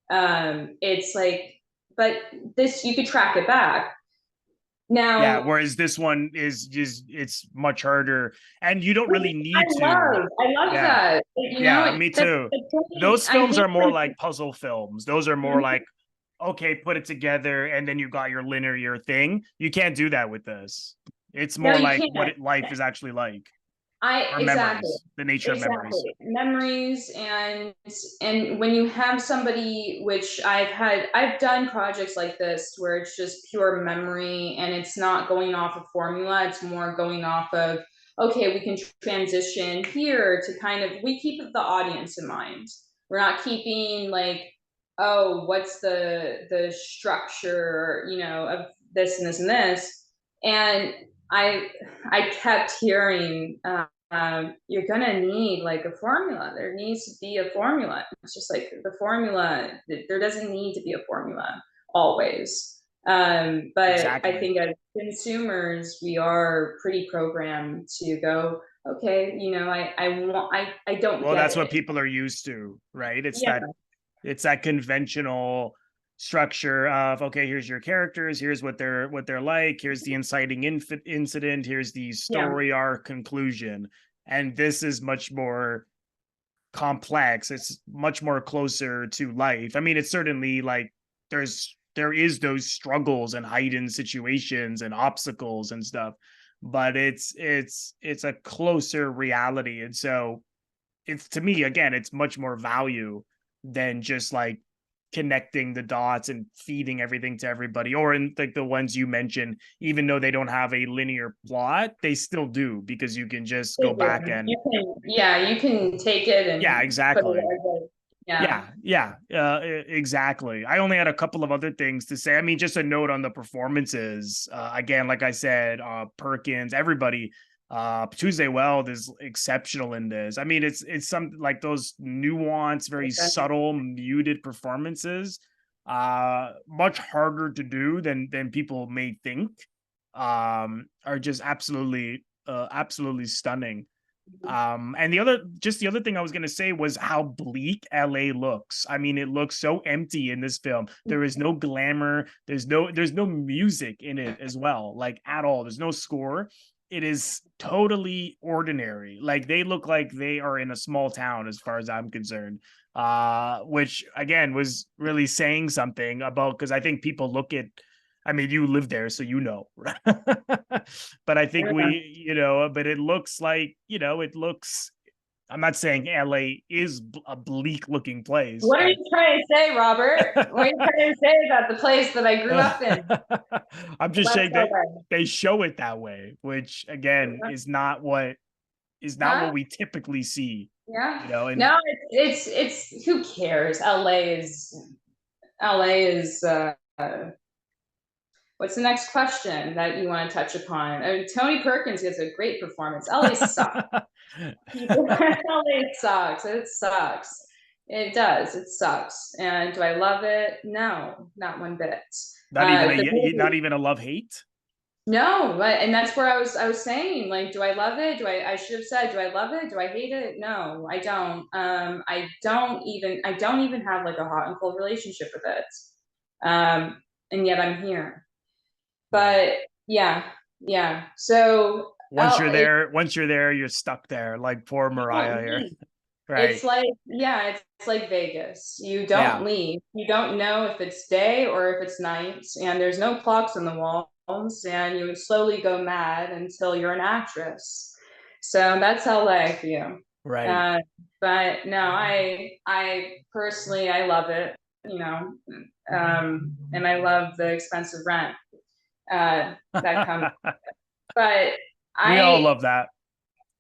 it's like, but this, you could track it back. Yeah, Now, whereas this one is just, it's much harder and you don't really I need to. love Yeah. that. You know, Yeah, me that's too. the point. Those I films hate are more when, like puzzle films. Those are more like, okay, put it together and then you got your linear thing. You can't do that with this. It's no, more you like can't. what life is actually like, or Exactly. memories, the nature of memories. Exactly. Memories, and when you have somebody, which I've done projects like this where it's just pure memory and it's not going off of formula, it's more going off of, okay, we can transition here to kind of, we keep the audience in mind. We're not keeping like, oh, what's the structure, you know, of this and this and this. And I I kept hearing, you're gonna need like a formula. There needs to be a formula. It's just like the formula. There doesn't need to be a formula always. But I Exactly. think as consumers, we are pretty programmed to go, okay, you know, I don't Well, get that's what it. people are used to, right? Yeah, It's that conventional structure of, okay, here's your characters, here's what they're like, here's the inciting incident, here's the yeah, story arc conclusion. And this is much more complex. It's much more closer to life. I mean, it's certainly like there is those struggles and heightened situations and obstacles and stuff, but it's a closer reality. And so it's, to me, again, it's much more value than just like connecting the dots and feeding everything to everybody, or in like the ones you mentioned, even though they don't have a linear plot, they still do, because you can just they go do. back and, You can, yeah, you can take it yeah, and put it exactly. as a, yeah. Yeah, exactly. I only had a couple of other things to say. I mean, just a note on the performances. Again, like I said, Perkins, everybody, Tuesday Weld is exceptional in this. I mean, it's some like those nuanced, very subtle, muted performances. Much harder to do than people may think. Are just absolutely stunning. And the other thing I was going to say was how bleak LA looks. I mean, it looks so empty in this film. There is no glamour. There's no music in it as well, like at all. There's no score. It is totally ordinary. Like they look like they are in a small town as far as I'm concerned. Which again was really saying something about, because I think people look at, I mean, you live there, so you know. But I think Yeah. we, but it looks like, it looks, I'm not saying LA is a bleak looking place, What are but you trying to say, Robert? What are you trying to say about the place that I grew up in? I'm just Let's saying go that there. they show it that way, which again is not what Huh? we typically see, Yeah. and No, it's who cares? LA is what's the next question that you want to touch upon? I mean, Tony Perkins gives a great performance. LA sucks. LA sucks. It sucks. It does. It sucks. And do I love it? No, not one bit. The not movie, even a love hate. no, and that's where I was saying, like, do I love it? I should have said, do I love it? Do I hate it? No, I don't. I don't even have like a hot and cold relationship with it. And yet I'm here. Right. But yeah, yeah. So Once you're there, you're stuck there, like poor you don't Mariah here. leave. Right. It's like, yeah, it's like Vegas. You Yeah. don't leave. You don't know if it's day or if it's night, and there's no clocks on the walls, and you slowly go mad until you're an actress. So that's LA for you. Right. Uh, but no, I personally, I love it, you know, and I love the expensive rent that comes. But We all I, love that.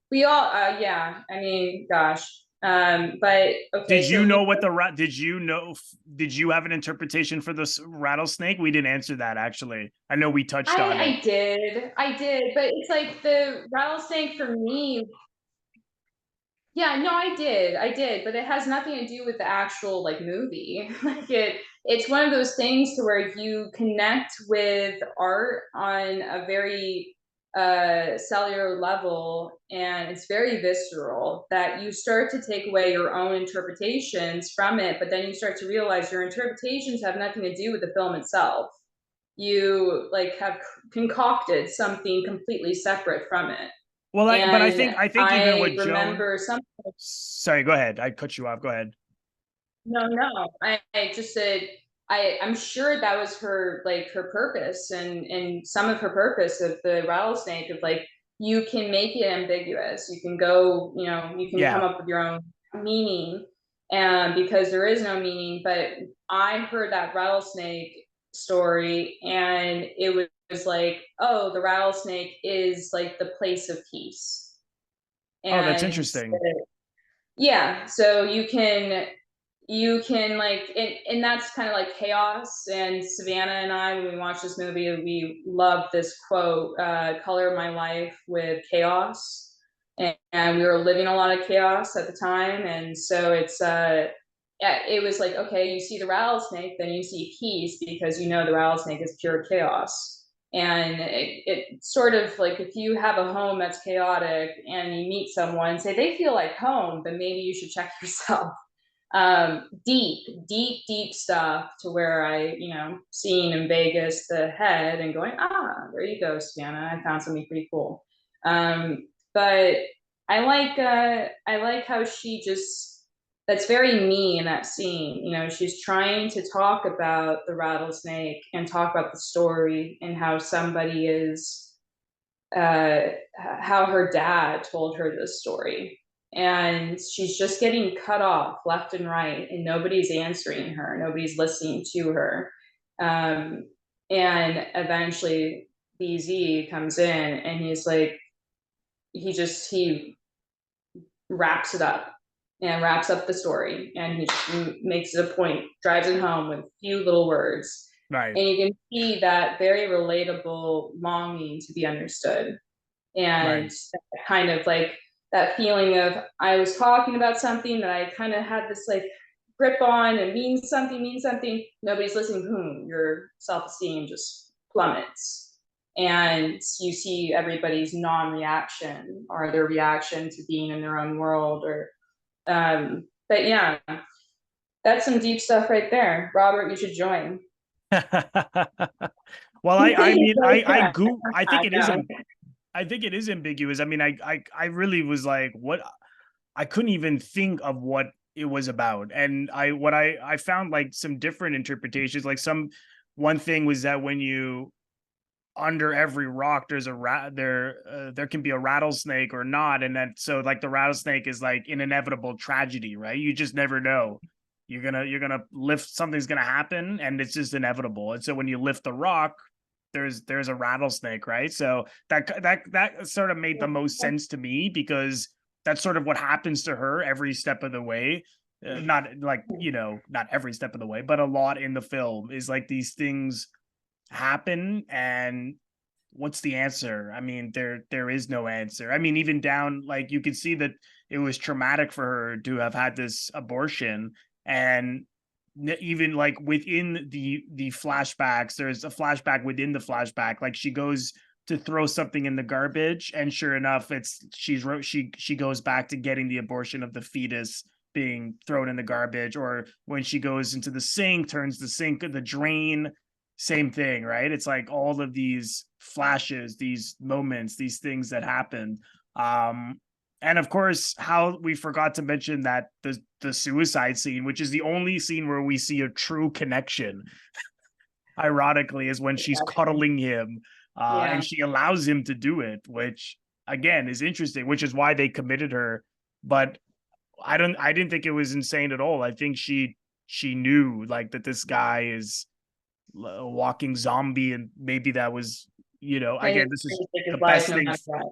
we all, yeah, I mean, gosh. But okay, Did so you we, know what the rat? Did you have an interpretation for this rattlesnake? We didn't answer that actually. I know we touched on it. I did, but it's like the rattlesnake for me. Yeah, no, I did, but it has nothing to do with the actual like movie. Like it's one of those things to where you connect with art on a very cellular level, and it's very visceral, that you start to take away your own interpretations from it, but then you start to realize your interpretations have nothing to do with the film itself. You like have concocted something completely separate from it. Well, but And I think even I with Joan, remember something. sorry, go ahead. I cut you off. Go ahead. No. I just said I'm sure that was her, like, her purpose, and some of her purpose of the rattlesnake, of like, you can make it ambiguous. You can go, you can Yeah. come up with your own meaning, and because there is no meaning. But I heard that rattlesnake story, and it was like, oh, the rattlesnake is like the place of peace. Oh, that's And interesting. yeah, so you can like, and that's kind of like chaos. And Savannah and I, when we watched this movie, we loved this quote, color my life with chaos. And we were living a lot of chaos at the time, and so yeah, it was like, okay, you see the rattlesnake, then you see peace, because the rattlesnake is pure chaos. And it sort of like, if you have a home that's chaotic and you meet someone, say they feel like home, then maybe you should check yourself. Deep stuff, to where I, seeing in Vegas the head and going, there you go, Savannah, I found something pretty cool. But I like how she just, that's very me in that scene. She's trying to talk about the rattlesnake and talk about the story, and how somebody is, how her dad told her this story, and she's just getting cut off left and right, and nobody's answering her, nobody's listening to her. um, and eventually BZ comes in, and he's like, he wraps it up, and wraps up the story, and he just makes it a point, drives it home with a few little words. Right. And you can see that very relatable longing to be understood, and Right. kind of like that feeling of, I was talking about something that I kind of had this like grip on, and means something, nobody's listening, boom, your self-esteem just plummets. And you see everybody's non-reaction, or their reaction to being in their own world. Or but yeah, that's some deep stuff right there. Robert, you should join. Well, I mean, I think it is, know. I think it is ambiguous. I mean, I really was like, what? I couldn't even think of what it was about. And I found like some different interpretations. Like one thing was that when you, under every rock there's a there can be a rattlesnake or not, and then so like the rattlesnake is like an inevitable tragedy, right? You just never know. You're gonna lift, something's gonna happen, and it's just inevitable. And so when you lift the rock, there's a rattlesnake, right? So that sort of made the most sense to me, because that's sort of what happens to her every step of the way. Not like, not every step of the way, but a lot in the film is like these things happen, and what's the answer? I mean, there is no answer. I mean, even down, like, you can see that it was traumatic for her to have had this abortion. And even like within the flashbacks, there's a flashback within the flashback, like she goes to throw something in the garbage, and sure enough, she goes back to getting the abortion of the fetus being thrown in the garbage. Or when she goes into the sink, turns the drain, same thing, right? It's like all of these flashes, these moments, these things that happen. Um, and of course, how we forgot to mention that the suicide scene, which is the only scene where we see a true connection, ironically, is when she's cuddling him, Yeah. and she allows him to do it, which again is interesting, which is why they committed her. But I didn't think it was insane at all. I think she knew like that this guy is a walking zombie, and maybe that was, And again, he's this is going to take the his life best no thing. matter what.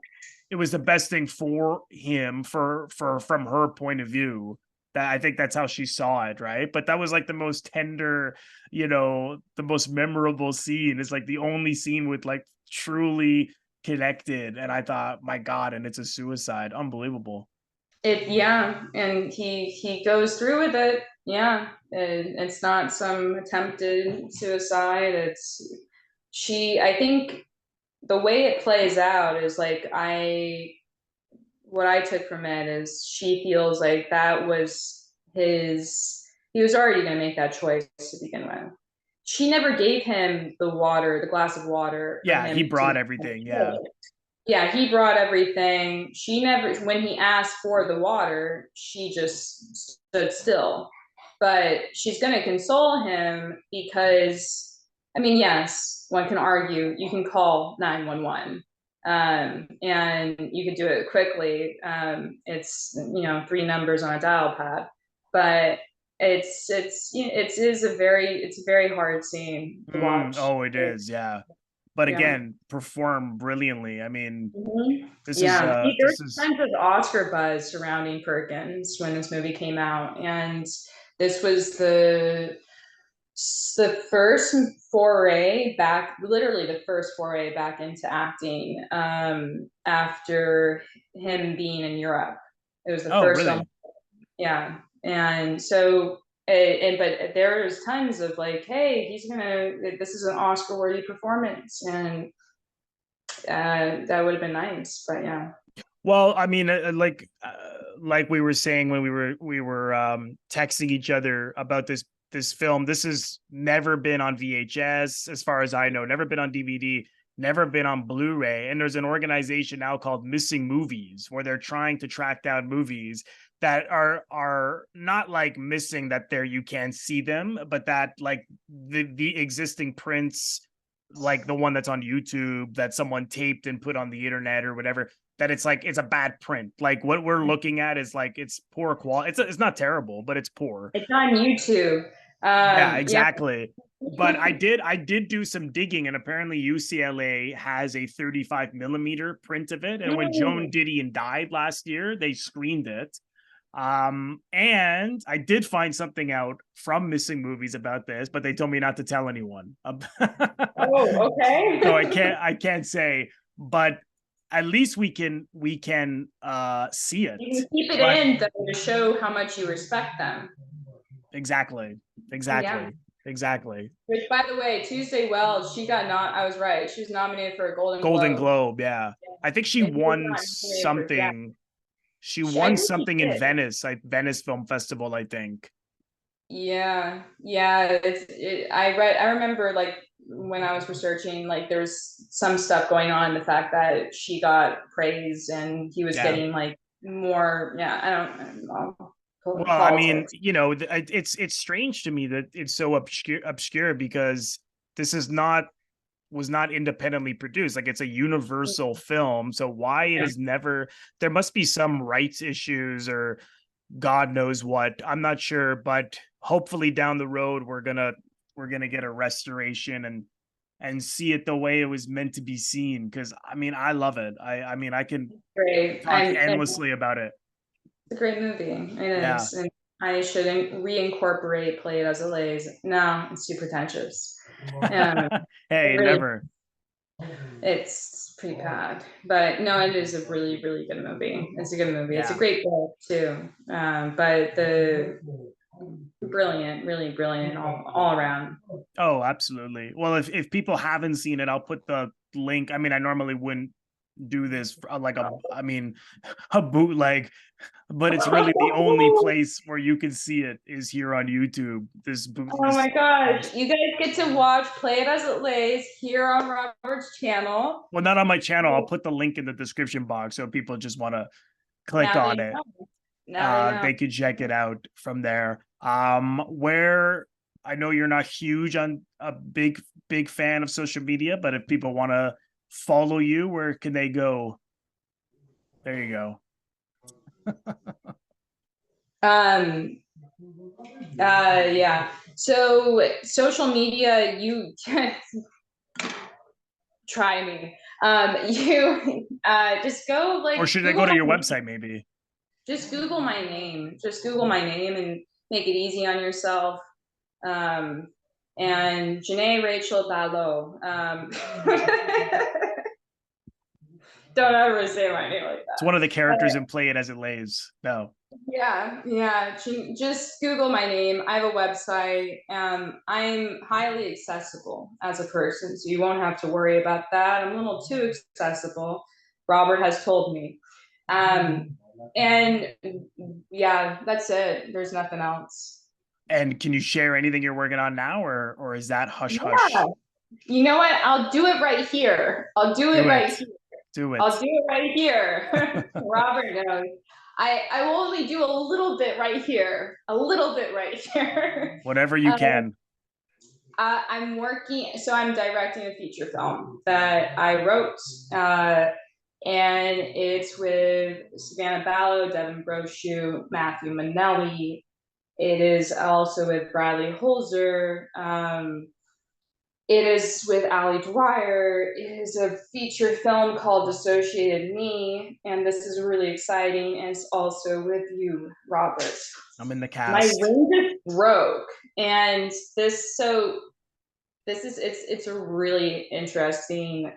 It was the best thing for him, for from her point of view. That, I think that's how she saw it, right? But that was like the most tender, the most memorable scene. It's like the only scene with like truly connected. And I thought, my God, and it's a suicide. Unbelievable. Yeah, and he goes through with it. Yeah, it's not some attempted suicide. It's she. I think the way it plays out is like what I took from it is she feels like that was his. He was already going to make that choice to begin with. She never gave him the water, the glass of water for Yeah, he him to. brought everything. Yeah. Yeah, he brought everything. She never, when he asked for the water, she just stood still. But she's going to console him because, I mean, yes, one can argue you can call 911, and you can do it quickly. It's, three numbers on a dial pad, but it is it's a very hard scene to watch. Oh, it is. Yeah. But Yeah. again, perform brilliantly. I mean, Mhm. this is Yeah, this there's is tons of Oscar buzz surrounding Perkins when this movie came out, and this was the first foray back, literally the first foray back into acting, after him being in Europe. It was the oh, first film, really? yeah, and so. But there's tons of like, hey, this is an Oscar-worthy performance, and that would have been nice, but yeah. Well, I mean, like we were saying when we were texting each other about this film. This has never been on VHS, as far as I know. Never been on DVD. Never been on Blu-ray. And there's an organization now called Missing Movies, where they're trying to track down movies that are not like missing, that there you can't see them, but that like the existing prints, like the one that's on YouTube that someone taped and put on the internet or whatever, that it's like it's a bad print. Like what we're looking at is like it's poor quality. It's not terrible, but it's poor. It's on YouTube. Yeah, Yeah. exactly. But I did do some digging, and apparently UCLA has a 35 millimeter print of it. And when Joan Mm. Didion died last year, they screened it. And I did find something out from Missing Movies about this, but they told me not to tell anyone. Oh, So okay. I can't say, but at least we can see it. You can keep it But in though to show how much you respect them. exactly, Yeah. exactly, exactly. Which, by the way, Tuesday Weld, she got not. I was right. She was nominated for a Golden Golden Globe, Globe, yeah. I think she and she was won not nominated for Jack. something. She I won think she something in did. Venice, like Venice Film Festival, I think. Yeah, yeah. I remember like when I was researching, like there was some stuff going on. The fact that she got praise and he was Yeah. getting like more. Yeah, I don't know. Well, I mean, Politics. it's strange to me that it's so obscure because this is not was not independently produced. Like it's a universal film. So why it Yeah. is never, there must be some rights issues or God knows what. I'm not sure, but hopefully down the road we're gonna get a restoration and see it the way it was meant to be seen. Because I mean, I love it. I mean, I can Great. talk And endlessly about it. it's a great movie. It Yeah. is. And I should reincorporate Play It As It Lays. No, it's too pretentious. Hey, Really, never. it's pretty bad. But no, it is a really, really good movie. It's a good movie. It's a Yeah. great book too. But the brilliant, really brilliant all around. Oh, absolutely. Well, if people haven't seen it, I'll put the link. I mean, I normally wouldn't do this for like I mean, a bootleg, but it's really the only place where you can see it is here on YouTube. Oh my gosh. You guys get to watch Play It As It Lays here on Robert's channel. Well, not on my channel. I'll put the link in the description box so people just want to click Now they on it. know. Now they know. They could check it out from there. Where I know you're not huge on a big fan of social media, but if people want to follow you, where can they go? There you go. Um, yeah. So social media, you try me. You just go Or like should I Google go to my your name. website maybe? Just Google my name. Just Google my name and make it easy on yourself. Um, and Janae Rachel Ballot. Don't ever say my name like It's one of the characters that. in Play It As It Lays. No. Yeah. Just Google my name. I have a website. I'm highly accessible as a person, so you won't have to worry about that. I'm a little too accessible. Robert has told me. And yeah, that's it. There's nothing else. And can you share anything you're working on now, or is that hush Yeah. hush? You know what? I'll do it right here. I'll do it Do right it. here. Do I'll it. do it right here. Robert knows. I will only do a little bit right here. A little bit right here. Whatever you can. I'm working, so I'm directing a feature film that I wrote, and it's with Savannah Ballo, Devin Brochu, Matthew Manelli. It is also with Bradley Holzer. It is with Ali Dwyer. It is a feature film called Dissociated Me, and this is really exciting. And it's also with you, Robert. I'm in the My cast. ring just broke, and this is it's a really interesting.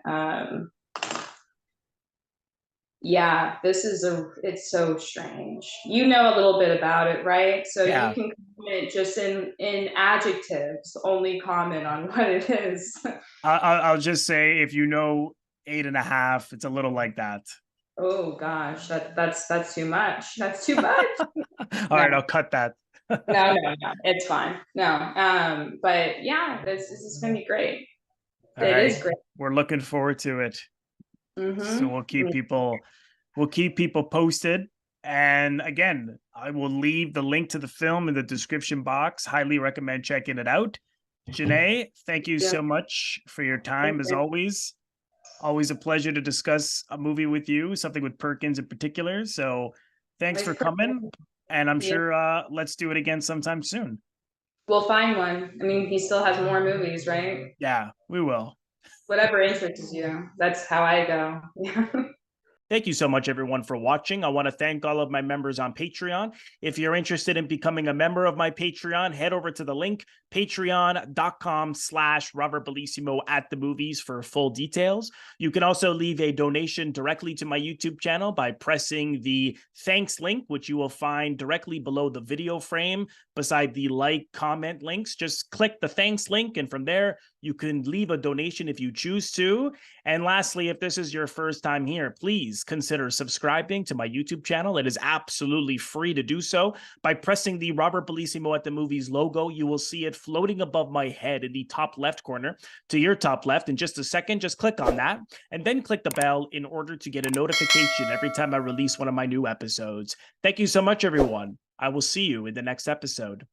Yeah, it's so strange. You know a little bit about it, right? So you Yeah. can comment just in adjectives, only comment on what it is. I'll just say, if you know 8.5, it's a little like that. Oh gosh, that's too much. That's too much. All No, right, I'll cut that. no, it's fine. No, but yeah, this is gonna be great. All It right. is great. We're looking forward to it. So Mm-hmm. we'll keep people posted. And again, I will leave the link to the film in the description box. Highly recommend checking it out. Janae, thank you Yeah. so much for your time Thank as you. always. Always a pleasure to discuss a movie with you, something with Perkins in particular. So thanks for coming. And I'm Yeah. sure let's do it again sometime soon. We'll find one. I mean, he still has more movies, right? Yeah, we will. Whatever interests you. That's how I go. Yeah. Thank you so much, everyone, for watching. I want to thank all of my members on Patreon. If you're interested in becoming a member of my Patreon, head over to the link, patreon.com/Robert Bellissimo at the movies for full details. You can also leave a donation directly to my YouTube channel by pressing the thanks link, which you will find directly below the video frame beside the like, comment links. Just click the thanks link, and from there, you can leave a donation if you choose to. And lastly, if this is your first time here, please consider subscribing to my YouTube channel. It is absolutely free to do so. By pressing the Robert Bellissimo at the Movies logo, you will see it floating above my head in the top left corner to your top left. In just a second, just click on that and then click the bell in order to get a notification every time I release one of my new episodes. Thank you so much, everyone. I will see you in the next episode.